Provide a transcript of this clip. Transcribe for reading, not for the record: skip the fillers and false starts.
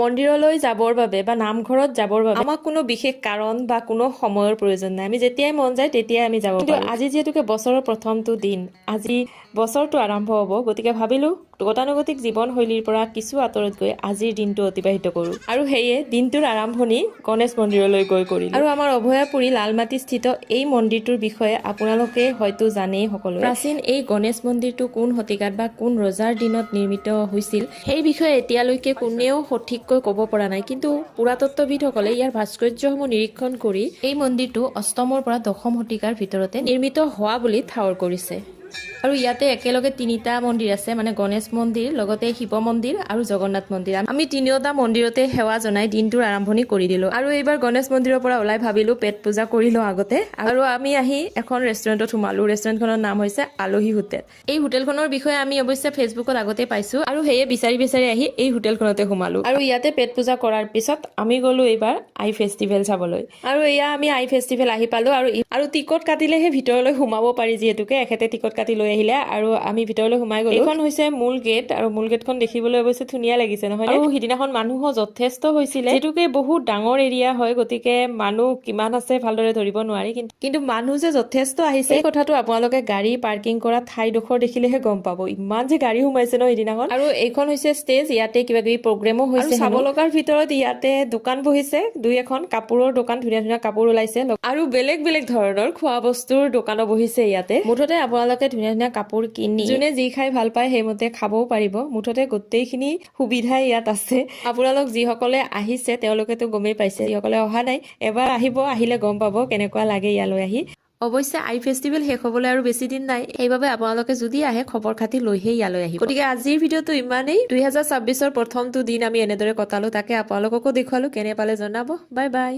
মন্দিৰলৈ যাবৰ বাবে বা নামঘৰত যাবৰ বাবে আমাক কোনো বিশেষ কাৰণ বা কোনো সময়ৰ প্ৰয়োজন নাই। আমি যেতিয়াই মন যায় তেতিয়াই আমি যাব পাৰোঁ। কিন্তু আজি যিহেতুকে বছৰৰ প্ৰথমটো দিন, আজি বছৰটো আৰম্ভ হ'ব, গতিকে ভাবিলোঁ গতানুগতিক জীৱনশৈলীৰ পৰা কিছু আঁতৰত গৈ আজিৰ দিনটো অতিবাহিত কৰোঁ। আৰু সেয়ে দিনটোৰ আৰম্ভণি গণেশ মন্দিৰলৈ গৈ কৰিলোঁ। আৰু আমাৰ অভয়াপুৰী লালমাটি স্থিত এই মন্দিৰটোৰ বিষয়ে আপোনালোকে হয়তো জানেই সকলোৱে। প্ৰাচীন এই গণেশ মন্দিৰটো কোন শতিকাত বা কোন ৰজাৰ দিনত নিৰ্মিত হৈছিল সেই বিষয়ে এতিয়ালৈকে কোনেও সঠিককৈ ক'ব পৰা নাই। কিন্তু পুৰাতত্ত্ববিদসকলে ইয়াৰ ভাস্কৰ্যসমূহ নিৰীক্ষণ কৰি এই মন্দিৰটো অষ্টমৰ পৰা দশম শতিকাৰ ভিতৰতে নিৰ্মিত হোৱা বুলি ঠাৱৰ কৰিছে। আৰু ইয়াতে একেলগে তিনিটা মন্দিৰ আছে, মানে গণেশ মন্দিৰ, লগতে শিৱ মন্দিৰ আৰু জগন্নাথ মন্দিৰ। আমি তিনিওটা মন্দিৰতে সেৱা জনাই দিনটোৰ আৰম্ভণি কৰি দিলোঁ। আৰু এইবাৰ গণেশ মন্দিৰৰ পৰা ওলাই ভাবিলোঁ পেট পূজা কৰি লওঁ আগতে। আৰু আমি আহি এখন ৰেষ্টুৰেণ্টত সোমালোঁ। ৰেষ্টুৰেণ্টখনৰ নাম হৈছে আলহী হোটেল। এই হোটেলখনৰ বিষয়ে আমি অৱশ্যে ফেচবুকত আগতে পাইছোঁ আৰু সেয়ে বিচাৰি আহি এই হোটেলখনতে সোমালোঁ। আৰু ইয়াতে পেট পূজা কৰাৰ পিছত আমি গ'লোঁ এইবাৰ আই ফেষ্টিভেল চাবলৈ। আৰু এয়া আমি আই ফেষ্টিভেল আহি পালোঁ। আৰু টিকট কাটিলেহে ভিতৰলৈ সোমাব পাৰি, যিহেতুকে এখেতে টিকট কাটি লৈ আহিলে আৰু আমি ভিতৰলৈ সোমাই গ'লোঁ। এইখন হৈছে মূল গেট আৰু মূল গেটখন দেখিবলৈ অৱশ্যে ধুনীয়া লাগিছে, নহয়? আৰু সিদিনাখন মানুহো যথেষ্ট হৈছিলে, যিহেতুকে বহুত ডাঙৰ এৰিয়া হয়, গতিকে মানুহ কিমান আছে ভালদৰে ধৰিব নোৱাৰি। কিন্তু মানুহ যে যথেষ্ট আহিছে এই কথাটো আপোনালোকে গাড়ী পাৰ্কিং কৰা ঠাইডোখৰ দেখিলেহে গম পাব। ইমান যে গাড়ী সোমাইছে ন সিদিনাখন। আৰু এইখন হৈছে ষ্টেজ, ইয়াতে কিবা কিবি প্ৰগ্ৰেমো হৈছে। চাব লগাৰ ভিতৰত ইয়াতে দোকান বহিছে দুই এখন, কাপোৰৰ দোকান, ধুনীয়া ধুনীয়া কাপোৰ ওলাইছে আৰু বেলেগ বেলেগ ধৰণৰ খোৱা বস্তুৰ দোকানো বহিছে ইয়াতে। মুঠতে আপোনালোকে ধুনীয়া ধুনীয়া কাপোৰ কিনি যোনে যি খাই ভাল পায় সেইমতে খাবও পাৰিব। মুঠতে গোটেইখিনি সুবিধাই ইয়াত আছে। আপোনালোক যিসকলে আহিছে তেওঁলোকেতো গমেই পাইছে, যিসকলে অহা নাই এবাৰ আহিব, আহিলে গম পাব কেনেকুৱা লাগে ইয়ালৈ আহি। অৱশ্যে আই ফেষ্টিভেল শেষ হ'বলৈ আৰু বেছি দিন নাই, সেইবাবে আপোনালোকে যদি আহে খবৰ খাতি লৈহে ইয়ালৈ আহিব। গতিকে আজিৰ ভিডিঅ'টো ইমানেই। 2026ৰ প্ৰথমটো দিন আমি এনেদৰে কটালো, তাকে আপোনালোককো দেখুৱালো। কেনে পালে জনাব। Bye bye.